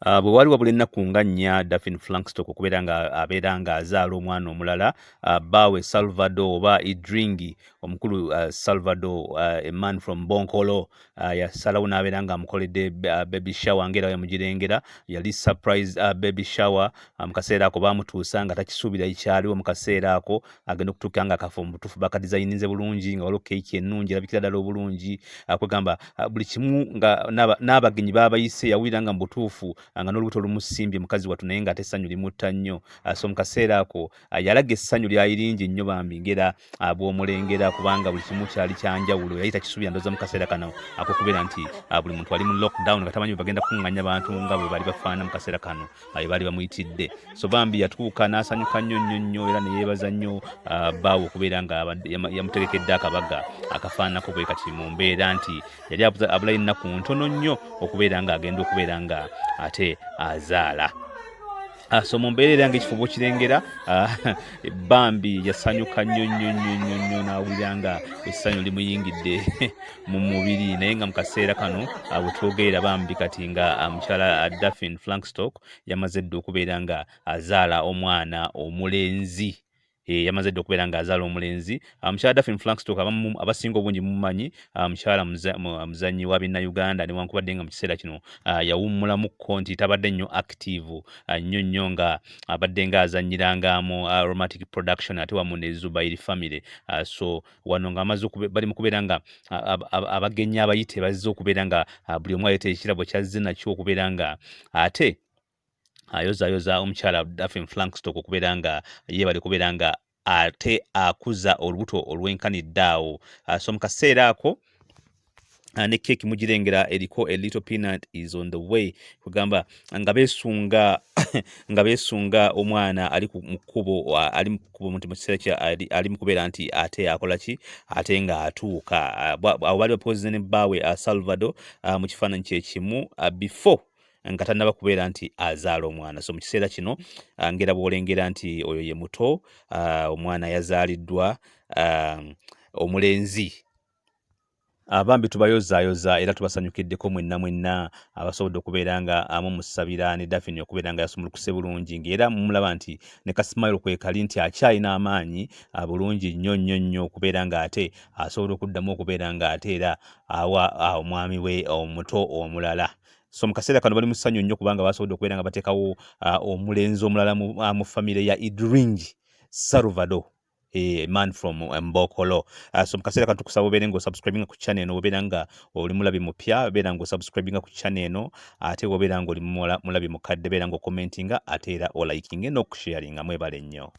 Bwe wali wabula ennaku nga nnya Dauphine Flankstock okubeera nga abeera nga azaala omwana omulala bbaawe Salvado oba Idringi omukulu Salvado a man from Bonkolo yasalawo n'abeera nga amukoledde baby shower ng'era yamugirengera yali surprise baby shower mu kaseera ako baamutuusa nga takisuubira ikyaliwo mu kaseera ako agenda okutuuka nga akafa mu butuufu bakadizayininze bulungi nga waliwo keeki ennungi erabikira ddala obulungi kwegamba buli kimu nga n'abagenyi baabayise yawulira nga mu butuufu nga n'olubuto lumusimbye mukazi wattu naye ng'ate essanyu limutta nnyo so mu kaseera ako yalaga essanyu lyali lingi nnyo bambi ngera bw'omulengera kubanga buli kimu kyali kyanjawulo yali takisuubira ndooza mu kaseera kano ak'okubeera nti buli muntu ali mu lockdown nga tamanyi bagenda kuŋŋanya bantu nga bwe baali bafaana mu kaseera kano bwe baali bamuyitidde so bambi yatuuka n'asanyuka nnyo nnyo nnyo era ne yeebaza nnyo bbaawe okubeera nga yamutegekedde akabaga akafaanako bwe kati mu mbeera nti yali abulayo ennaku ntono nnyo okubeera nga agenda okubeera nga ate azaala so mu mbeera era ng'ekifo kirengera bambi yasanyuka nnyo nnyo nnyo nnyo nnyo n'awulira nga essanyu limuyingidde mu mubiri naye nga mu kaseera kano bwe twogerera bambi kati nga mukyala Dauphine Flankstock yamaze dda okubeera nga azaala omwana omulenzi yamaze dda okubeera ng'azaala omulenzi mukyala Dauphine Flankstock abasinga obungi mumumanyi mukyala muzannyi wa bannayuganda newankubadde nga mu kiseera kino yawummulamuko nti tabadde nnyo active nnyo nnyo nga abadde ng'azannyirangamu romantic production ate wamu ne Zubairi family so wano ng'amaze bali mu kubeera nga abagenyi abayite bazze okubeera nga buli omu aleeta ekirabo kyazze nakyo okubeera nga ate ayozayoza omukyala Dauphine Flankstock okubeera nga yeebale kubeera nga ate akuza olubuto olwenkanidde awo so mu kaseera ako ne keeki mugirengera eriko a little peanut is on the way kugamba nga beesunga omwana ali mu kkubo mu kiseera ali mu kubeera nti ate akola ki ate ng'atuuka abo baali bapoze ne bbaawe Salvado mu kifaananyi kyekimu before nga tannaba kubeera nti azaala omwana so mu kiseera kino ngera bw'olengera nti oyo ye muto omwana yazaaliddwa omulenzi bambi tubayozaayoza era tubasanyukiddeko mwenna abasobodde okubeera nga mumusabira ne Dauphine okubeera nga yasumulukuse bulungi ng'era mumulaba nti ne kasimayiro kwe kali nti akyalina amaanyi bulungi nnyo nnyo nnyo okubeera nga ate asobola okuddamu okubeera nga ate era awa omwami we omuto omulala so mu kaseera kano bali mu ssanyu nnyo kubanga basobodde okubeera nga bateekawo omulenzi omulala mu famire ya Idringi Salvado man from Mbokolo so mu kaseera kano tukusaba obeere ng'osubscribinga ku channel eno obeera nga oli mulabi mupya obeera ng'osubscribinga ku channel eno ate obeera ng'oli mulabi mukadde beera ng'okommentinga ate era olikinga n'okusharinga mwebale nnyo